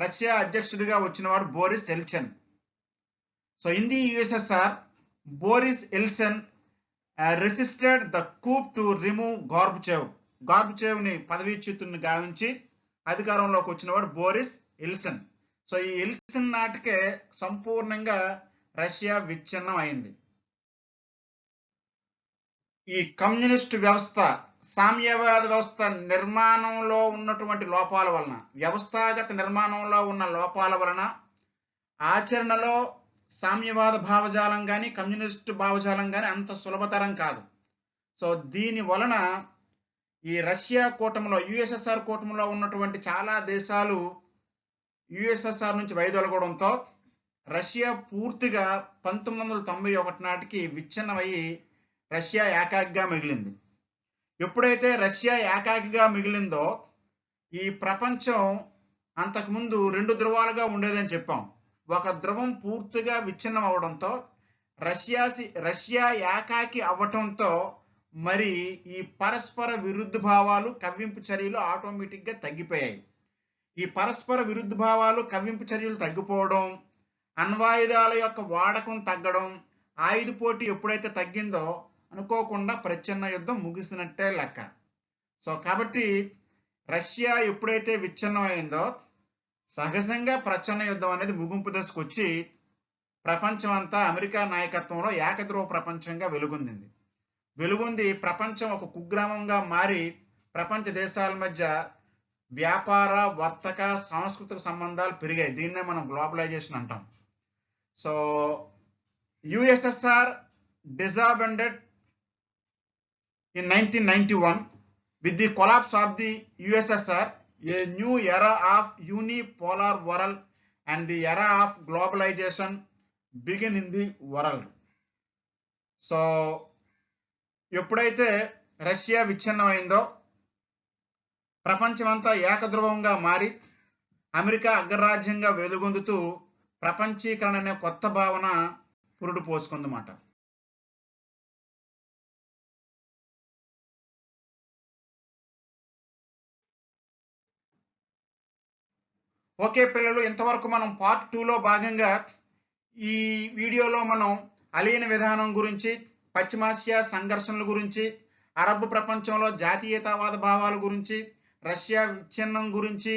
S1: రష్యా అధ్యక్షుడిగా వచ్చినవాడు Boris Yeltsin. So in the USSR, Boris Yeltsin resisted the coup to remove Gorbachev. గార్బచేవ్ని పదవీచ్యుతుని గావించి అధికారంలోకి వచ్చినవాడు బోరిస్ ఎల్సిన్. సో ఈ ఎల్సిన్ నాటికే సంపూర్ణంగా రష్యా విచ్ఛిన్నం అయింది. ఈ కమ్యూనిస్ట్ వ్యవస్థ, సామ్యవాద వ్యవస్థ నిర్మాణంలో ఉన్నటువంటి లోపాల వలన, వ్యవస్థాగత నిర్మాణంలో ఉన్న లోపాల వలన ఆచరణలో సామ్యవాద భావజాలం కానీ కమ్యూనిస్ట్ భావజాలం కానీ అంత సులభతరం కాదు. సో దీని వలన ఈ రష్యా కూటమిలో, యుఎస్ఎస్ఆర్ కూటమిలో ఉన్నటువంటి చాలా దేశాలు యుఎస్ఎస్ఆర్ నుంచి వైదొలగడంతో రష్యా పూర్తిగా 1991 నాటికి విచ్ఛిన్నమయ్యి రష్యా ఏకాకిగా మిగిలింది. ఎప్పుడైతే రష్యా ఏకాకిగా మిగిలిందో ఈ ప్రపంచం అంతకుముందు 2 ధ్రువాలుగా ఉండేదని చెప్పాం. ఒక ధ్రువం పూర్తిగా విచ్ఛిన్నం అవడంతో రష్యా ఏకాకి అవ్వటంతో మరి ఈ పరస్పర విరుద్ధ భావాలు, కవ్వింపు చర్యలు ఆటోమేటిక్గా తగ్గిపోయాయి. ఈ పరస్పర విరుద్ధ భావాలు, కవ్వింపు చర్యలు తగ్గిపోవడం, అణ్వాయుధాల యొక్క వాడకం తగ్గడం, ఆయుధ పోటీ ఎప్పుడైతే తగ్గిందో అనుకోకుండా ప్రచ్ఛన్న యుద్ధం ముగిసినట్టే లెక్క. సో కాబట్టి రష్యా ఎప్పుడైతే విచ్ఛిన్నం అయిందో సహజంగా ప్రచ్ఛన్న యుద్ధం అనేది ముగింపు దశకు వచ్చి ప్రపంచం అంతా అమెరికా నాయకత్వంలో ఏకధ్రువ ప్రపంచంగా వెలుగొంది. ప్రపంచం ఒక కుగ్రామంగా మారి ప్రపంచ దేశాల మధ్య వ్యాపార, వర్తక, సాంస్కృతిక సంబంధాలు పెరిగాయి. దీన్నే మనం గ్లోబలైజేషన్ అంటాం. So USSR disbanded in 1991. With the collapse of the USSR, a new era of unipolar world and the era of globalization began in the world. So ఎప్పుడైతే రష్యా విచ్ఛిన్నమైందో ప్రపంచమంతా ఏకధ్రువంగా మారి అమెరికా అగ్రరాజ్యంగా వెలుగొందుతూ ప్రపంచీకరణ అనే కొత్త భావన పురుడు పోసుకుందన్నమాట. ఓకే పిల్లలు, ఇంతవరకు మనం పార్ట్ 2లో భాగంగా ఈ వీడియోలో మనం అలీన విధానం గురించి, పశ్చిమాసియా సంఘర్షణల గురించి, అరబ్ ప్రపంచంలో జాతీయతావాద భావాల గురించి, రష్యా విచ్ఛిన్నం గురించి,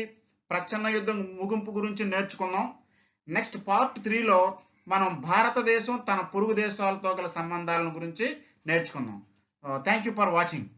S1: ప్రచ్ఛన్న యుద్ధం ముగింపు గురించి నేర్చుకున్నాం. నెక్స్ట్ పార్ట్ 3లో మనం భారతదేశం తన పొరుగు దేశాలతో గల సంబంధాలను గురించి నేర్చుకుందాం. Thank you for watching.